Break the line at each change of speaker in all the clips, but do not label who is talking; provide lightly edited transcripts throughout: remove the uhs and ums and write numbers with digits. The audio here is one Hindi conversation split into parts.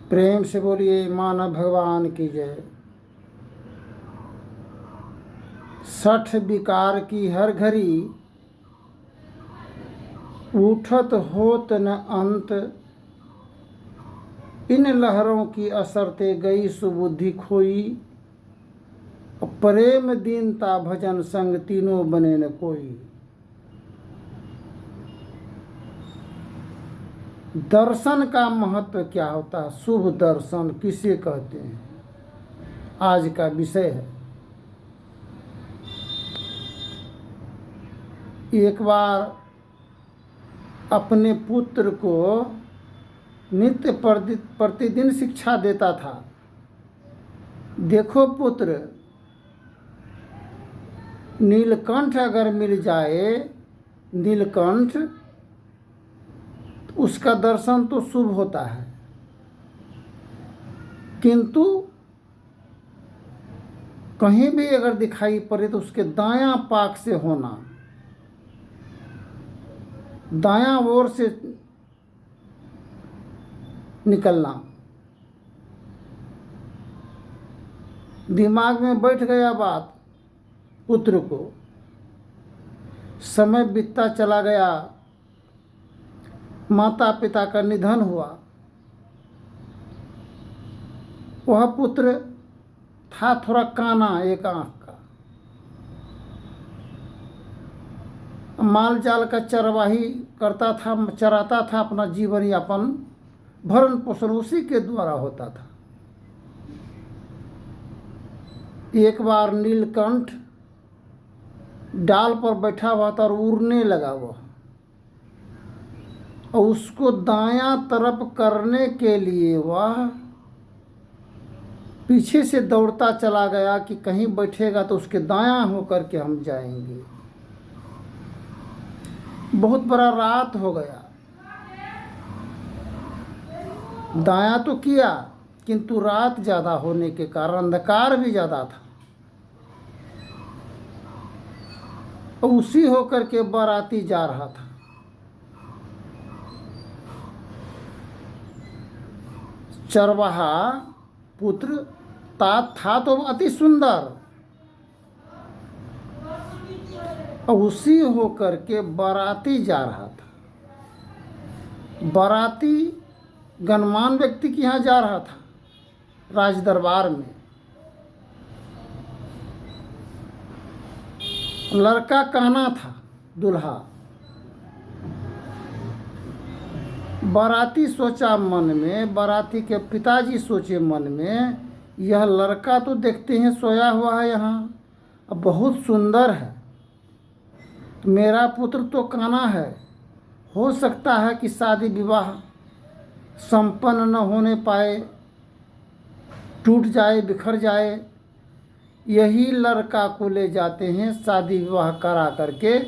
प्रेम से बोलिए मानव भगवान की जय। सठ विकार की हर घड़ी, उठत होत न अंत। इन लहरों की असरते गई सुबुद्धि खोई। प्रेम दीनता भजन संग तीनों बने न कोई। दर्शन का महत्व क्या होता है? शुभ दर्शन किसे कहते हैं, आज का विषय है। एक बार अपने पुत्र को नित्य प्रतिदिन शिक्षा देता था। देखो पुत्र, नीलकंठ अगर मिल जाए, नीलकंठ, उसका दर्शन तो शुभ होता है, किंतु कहीं भी अगर दिखाई पड़े तो उसके दायां पाख से होना, दायां ओर से निकलना। दिमाग में बैठ गया बात पुत्र को। समय बीतता चला गया, माता पिता का निधन हुआ। वह पुत्र था थोड़ा काना, एक आंख का, माल जाल का चरवाही करता था, चराता था, अपना जीवन यापन भरण पोषण उसी के द्वारा होता था। एक बार नीलकंठ डाल पर बैठा हुआ था और उड़ने लगा वह, और उसको दायां तरफ करने के लिए वह पीछे से दौड़ता चला गया कि कहीं बैठेगा तो उसके दायां होकर के हम जाएंगे। बहुत बड़ा रात हो गया। दायां तो किया, किंतु रात ज़्यादा होने के कारण अंधकार भी ज़्यादा था। और उसी होकर के बाराती जा रहा था। चरवाहा पुत्र था तो अति सुंदर, और उसी होकर के बाराती जा रहा था। बाराती गणमान व्यक्ति के यहाँ जा रहा था, राज दरबार में। लड़का कहना था दूल्हा। बाराती सोचा मन में, बाराती के पिताजी सोचे मन में, यह लड़का तो देखते हैं सोया हुआ है यहाँ, अब बहुत सुंदर है। मेरा पुत्र तो काना है, हो सकता है कि शादी विवाह संपन्न न होने पाए, टूट जाए, बिखर जाए। यही लड़का को ले जाते हैं, शादी विवाह करा करके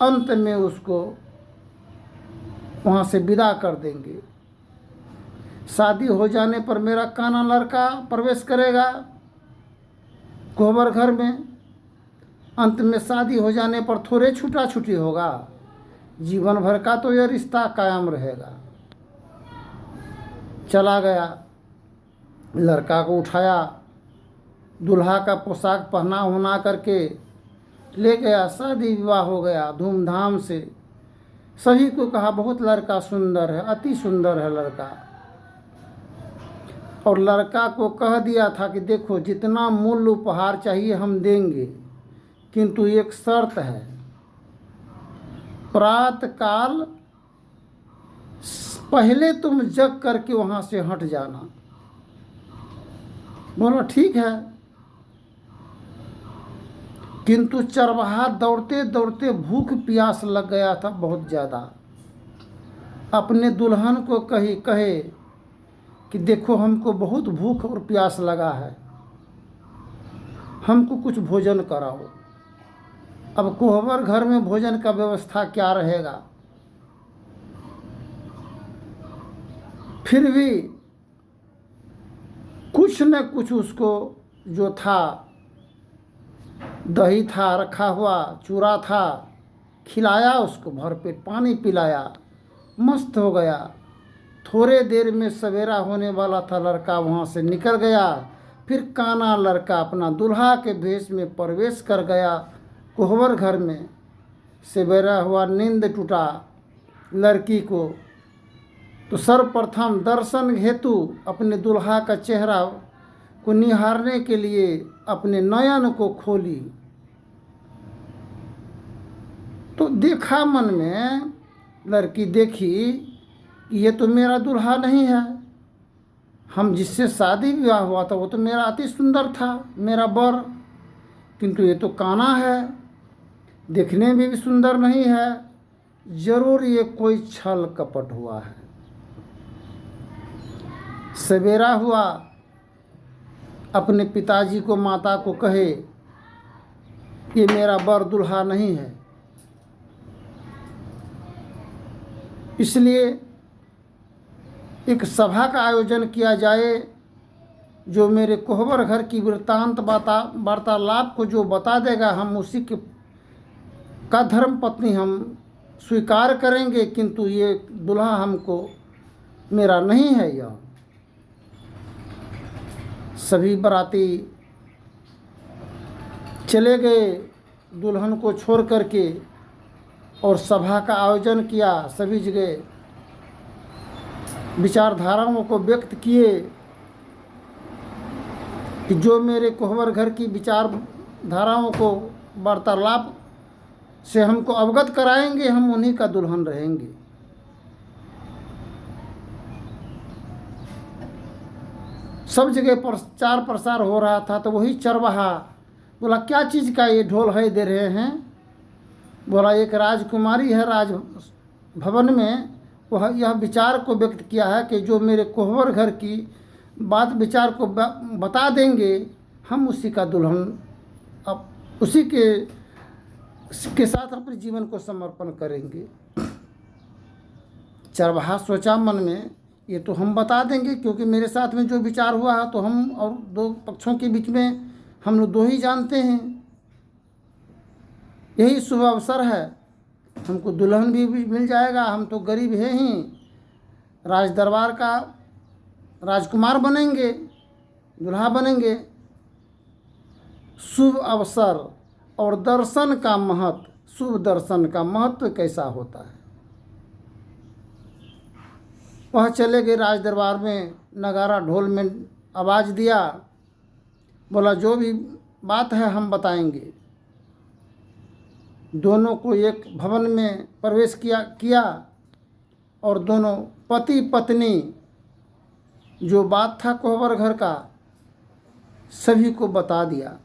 अंत में उसको वहाँ से विदा कर देंगे। शादी हो जाने पर मेरा काना लड़का प्रवेश करेगा कोहबर घर में। अंत में शादी हो जाने पर थोड़े छूटा छूटी होगा, जीवन भर का तो यह रिश्ता कायम रहेगा। चला गया, लड़का को उठाया, दूल्हा का पोशाक पहना होना करके ले गया। शादी विवाह हो गया धूमधाम से। सभी को कहा बहुत लड़का सुंदर है, अति सुंदर है लड़का। और लड़का को कह दिया था कि देखो, जितना मूल्य उपहार चाहिए हम देंगे, किंतु एक शर्त है, प्रातः काल पहले तुम जग करके वहाँ से हट जाना। बोला ठीक है। किंतु चरवाहा दौड़ते दौड़ते भूख प्यास लग गया था बहुत ज़्यादा। अपने दुल्हन को कहे कि देखो, हमको बहुत भूख और प्यास लगा है, हमको कुछ भोजन कराओ। अब कोहबर घर में भोजन का व्यवस्था क्या रहेगा? फिर भी कुछ न कुछ उसको जो था, दही था रखा हुआ, चूरा था, खिलाया उसको, भरपेट पानी पिलाया, मस्त हो गया। थोड़े देर में सवेरा होने वाला था, लड़का वहाँ से निकल गया। फिर काना लड़का अपना दूल्हा के भेष में प्रवेश कर गया कोहबर घर में। सवेरा हुआ, नींद टूटा लड़की को, तो सर्वप्रथम दर्शन हेतु अपने दूल्हा का चेहरा को निहारने के लिए अपने नयन को खोली, तो देखा मन में, लड़की देखी कि ये तो मेरा दूल्हा नहीं है। हम जिससे शादी विवाह हुआ था वो तो मेरा अति सुंदर था, मेरा वर, किंतु ये तो काना है, देखने में भी सुंदर नहीं है। जरूर ये कोई छल कपट हुआ है। सवेरा हुआ, अपने पिताजी को, माता को कहे ये मेरा वर दूल्हा नहीं है। इसलिए एक सभा का आयोजन किया जाए, जो मेरे कोहबर घर की वृत्तांत वार्तालाप को जो बता देगा, हम उसी के का धर्म पत्नी हम स्वीकार करेंगे, किंतु ये दूल्हा हमको मेरा नहीं है। यह सभी बाराती चले गए दुल्हन को छोड़ करके, और सभा का आयोजन किया। सभी जगह विचारधाराओं को व्यक्त किए कि जो मेरे कोहबर घर की विचारधाराओं को वार्तालाप से हमको अवगत कराएंगे, हम उन्हीं का दुल्हन रहेंगे। सब जगह प्रचार प्रसार हो रहा था, तो वही चरवाहा बोला, क्या चीज़ का ये ढोल है दे रहे हैं? बोला, एक राजकुमारी है राज भवन में, वह यह विचार को व्यक्त किया है कि जो मेरे कोहबर घर की बात विचार को बता देंगे, हम उसी का दुल्हन, अब उसी के साथ अपने जीवन को समर्पण करेंगे। चरवाहा सोचा मन में, ये तो हम बता देंगे, क्योंकि मेरे साथ में जो विचार हुआ है तो हम और दो पक्षों के बीच में हम लोग दो ही जानते हैं। यही शुभ अवसर है, हमको दुल्हन भी मिल जाएगा, हम तो गरीब हैं ही, राज दरबार का राजकुमार बनेंगे, दुल्हा बनेंगे। शुभ अवसर और दर्शन का महत्व, शुभ दर्शन का महत्व कैसा होता है। वह चले गए राज दरबार में, नगारा ढोल में आवाज़ दिया, बोला जो भी बात है हम बताएंगे। दोनों को एक भवन में प्रवेश किया और दोनों पति पत्नी, जो बात था कोहबर घर का, सभी को बता दिया।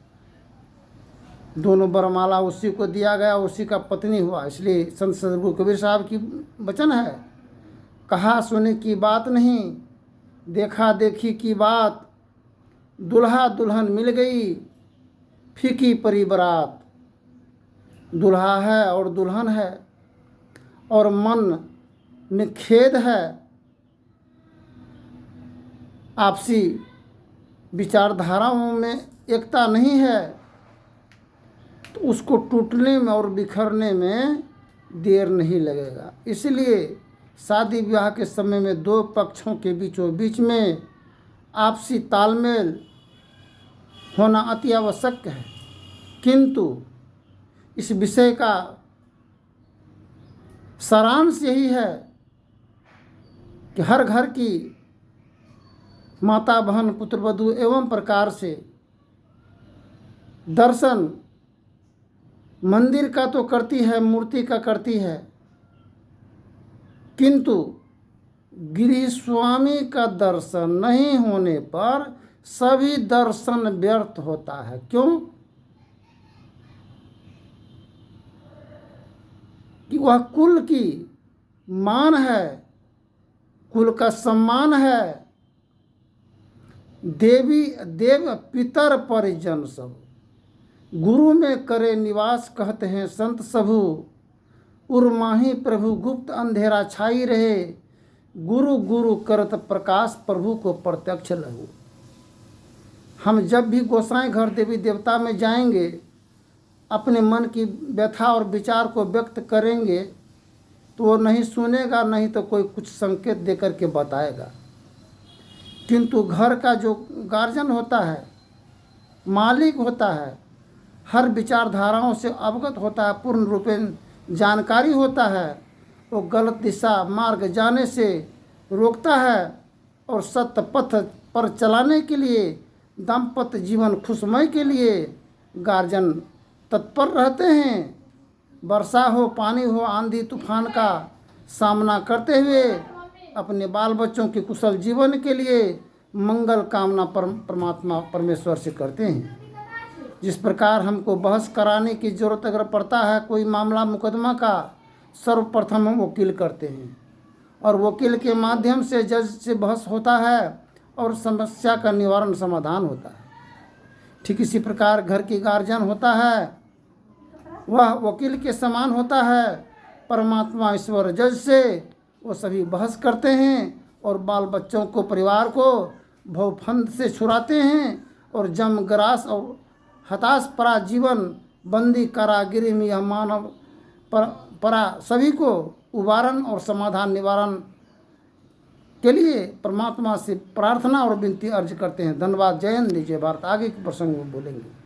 दोनों बरमाला उसी को दिया गया, उसी का पत्नी हुआ। इसलिए संत सदगुरु कबीर साहब की वचन है, कहा सुने की बात नहीं, देखा देखी की बात, दुल्हा दुल्हन मिल गई, फीकी परी बरात। दुल्हा है और दुल्हन है, और मन में खेद है, आपसी विचारधाराओं में एकता नहीं है, तो उसको टूटने में और बिखरने में देर नहीं लगेगा। इसलिए शादी विवाह के समय में दो पक्षों के बीच में आपसी तालमेल होना अति आवश्यक है। किंतु इस विषय का सारांश यही है कि हर घर की माता बहन पुत्र वधू एवं प्रकार से दर्शन मंदिर का तो करती है, मूर्ति का करती है, किंतु गृह स्वामी का दर्शन नहीं होने पर सभी दर्शन व्यर्थ होता है। क्यों? कि वह कुल की मान है, कुल का सम्मान है। देव पितर परिजन सब गुरु में करे निवास, कहते हैं संत सबू। उर्माही प्रभु गुप्त अंधेरा छाई रहे, गुरु गुरु करत प्रकाश प्रभु को प्रत्यक्ष लहू। हम जब भी गोसाई घर देवी देवता में जाएंगे, अपने मन की व्यथा और विचार को व्यक्त करेंगे, तो वो नहीं सुनेगा, नहीं तो कोई कुछ संकेत दे कर के बताएगा। किंतु घर का जो गार्जियन होता है, मालिक होता है, हर विचारधाराओं से अवगत होता है, पूर्ण रूपेण जानकारी होता है, वो गलत दिशा मार्ग जाने से रोकता है और सत्य पथ पर चलाने के लिए, दाम्पत्य जीवन खुशमय के लिए गार्जियन तत्पर रहते हैं। वर्षा हो, पानी हो, आंधी तूफान का सामना करते हुए अपने बाल बच्चों के कुशल जीवन के लिए मंगल कामना परमात्मा परमेश्वर से करते हैं। जिस प्रकार हमको बहस कराने की ज़रूरत अगर पड़ता है कोई मामला मुकदमा का, सर्वप्रथम हम वकील करते हैं और वकील के माध्यम से जज से बहस होता है और समस्या का निवारण समाधान होता है। ठीक इसी प्रकार घर की गार्जियन होता है, वह वकील के समान होता है। परमात्मा ईश्वर जज से वो सभी बहस करते हैं और बाल बच्चों को, परिवार को भवफंद से छुड़ाते हैं और जम ग्रास और हताश परा जीवन बंदी कारागिरी में यह मानव परा सभी को उबारन और समाधान निवारण के लिए परमात्मा से प्रार्थना और विनती अर्ज करते हैं। धन्यवाद। जय हिंद, जय भारत। आगे के प्रसंग में बोलेंगे।